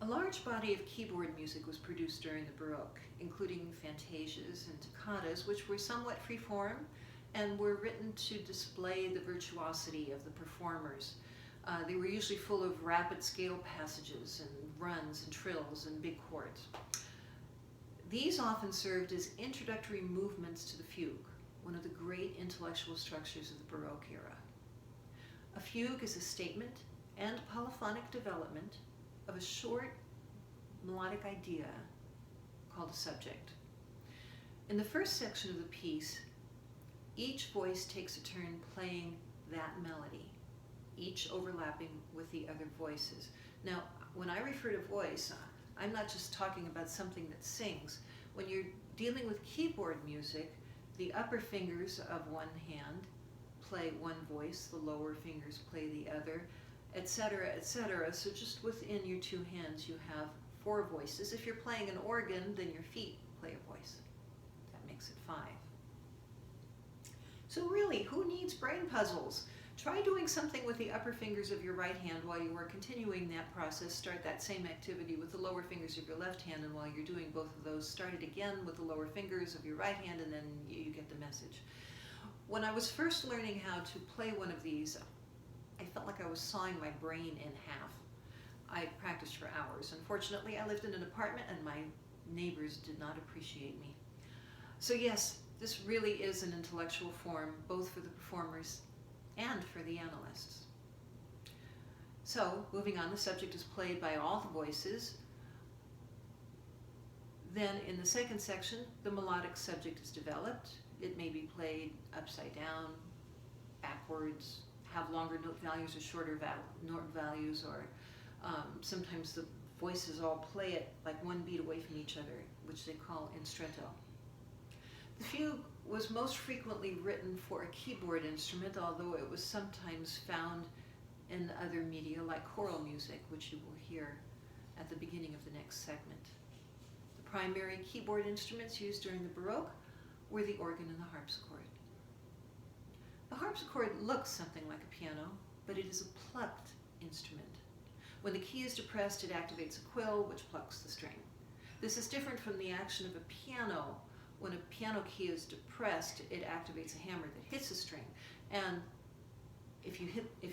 large body of keyboard music was produced during the Baroque, including fantasias and toccatas, which were somewhat free-form and were written to display the virtuosity of the performers. They were usually full of rapid scale passages and runs and trills and big chords. These often served as introductory movements to the fugue, one of the great intellectual structures of the Baroque era. A fugue is a statement and polyphonic development of a short melodic idea called a subject. In the first section of the piece, each voice takes a turn playing that melody, each overlapping with the other voices. Now, when I refer to voice, I'm not just talking about something that sings. When you're dealing with keyboard music, the upper fingers of one hand play one voice, the lower fingers play the other, etc., etc. So just within your two hands you have 4 voices. If you're playing an organ, then your feet play a voice. That makes it 5. So really, who needs brain puzzles? Try doing something with the upper fingers of your right hand while you are continuing that process. Start that same activity with the lower fingers of your left hand, and while you're doing both of those, start it again with the lower fingers of your right hand, and then you get the message. When I was first learning how to play one of these, I felt like I was sawing my brain in half. I practiced for hours. Unfortunately, I lived in an apartment and my neighbors did not appreciate me. So yes, this really is an intellectual form, both for the performers and for the analysts. So, moving on, the subject is played by all the voices. Then in the second section, the melodic subject is developed. It may be played upside down, backwards, have longer note values or shorter note values, or sometimes the voices all play it like one beat away from each other, which they call instretto. The fugue was most frequently written for a keyboard instrument, although it was sometimes found in other media like choral music, which you will hear at the beginning of the next segment. The primary keyboard instruments used during the Baroque were the organ and the harpsichord. The harpsichord looks something like a piano, but it is a plucked instrument. When the key is depressed, it activates a quill, which plucks the string. This is different from the action of a piano. When a piano key is depressed, it activates a hammer that hits a string. And if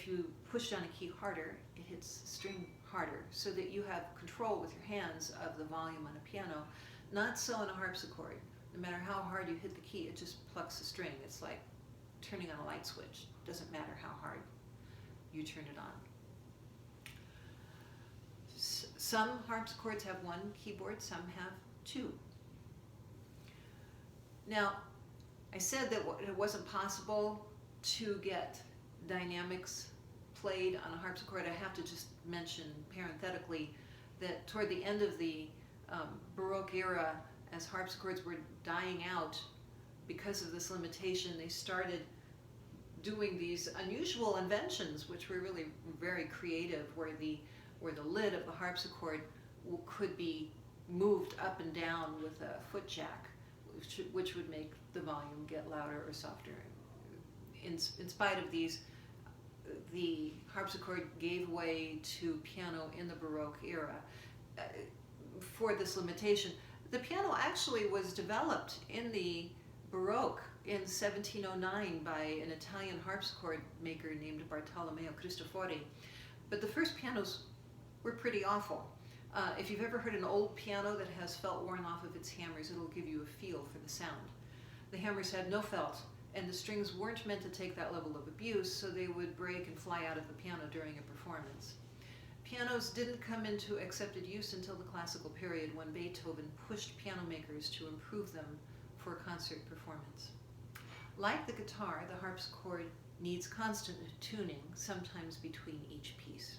you push down a key harder, it hits the string harder, so that you have control with your hands of the volume on a piano. Not so on a harpsichord. No matter how hard you hit the key, it just plucks the string. It's like turning on a light switch. It doesn't matter how hard you turn it on. Some harpsichords have 1 keyboard, some have 2. Now, I said that it wasn't possible to get dynamics played on a harpsichord. I have to just mention parenthetically that toward the end of the Baroque era, as harpsichords were dying out because of this limitation, they started doing these unusual inventions, which were really very creative, where the lid of the harpsichord could be moved up and down with a foot jack, which would make the volume get louder or softer. In spite of these, the harpsichord gave way to piano in the Baroque era for this limitation. The piano actually was developed in the Baroque in 1709 by an Italian harpsichord maker named Bartolomeo Cristofori. But the first pianos were pretty awful. If you've ever heard an old piano that has felt worn off of its hammers, it'll give you a feel for the sound. The hammers had no felt, and the strings weren't meant to take that level of abuse, so they would break and fly out of the piano during a performance. Pianos didn't come into accepted use until the classical period, when Beethoven pushed piano makers to improve them for concert performance. Like the guitar, the harpsichord needs constant tuning, sometimes between each piece.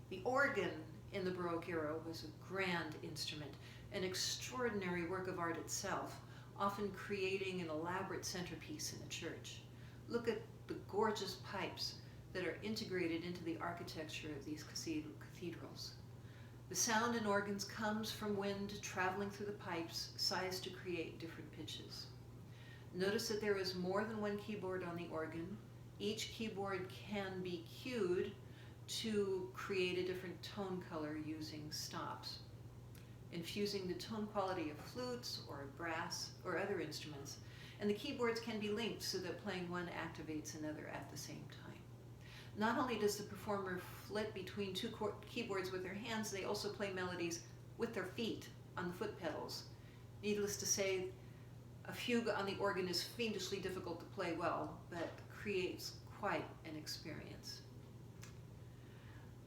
The organ in the Baroque era was a grand instrument, an extraordinary work of art itself, often creating an elaborate centerpiece in a church. Look at the gorgeous pipes that are integrated into the architecture of these cathedrals. The sound in organs comes from wind traveling through the pipes, sized to create different pitches. Notice that there is more than 1 keyboard on the organ. Each keyboard can be cued to create a different tone color using stops, infusing the tone quality of flutes or brass or other instruments. And the keyboards can be linked so that playing one activates another at the same time. Not only does the performer flit between two keyboards with their hands, they also play melodies with their feet on the foot pedals. Needless to say, a fugue on the organ is fiendishly difficult to play well, but creates quite an experience.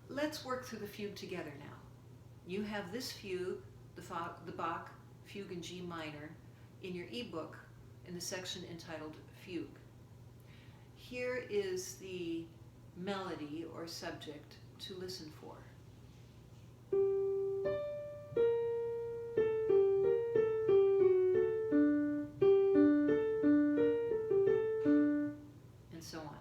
Let's work through the fugue together now. You have this fugue, the Bach Fugue in G minor, in your ebook in the section entitled Fugue. Here is the melody or subject to listen for. And so on.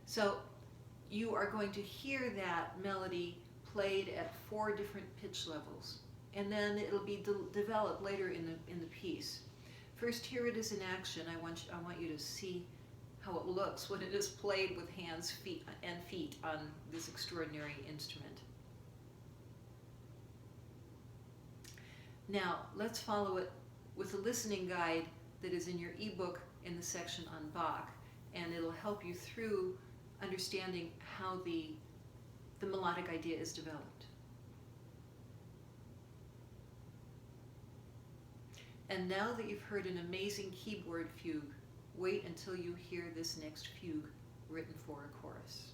So you are going to hear that melody played at 4 different pitch levels, and then it'll be developed later in the piece. First, here it is in action. I want you to see how it looks when it is played with hands, feet on this extraordinary instrument. Now, let's follow it with a listening guide that is in your ebook in the section on Bach, and it'll help you through understanding how the melodic idea is developed. And now that you've heard an amazing keyboard fugue, wait until you hear this next fugue written for a chorus.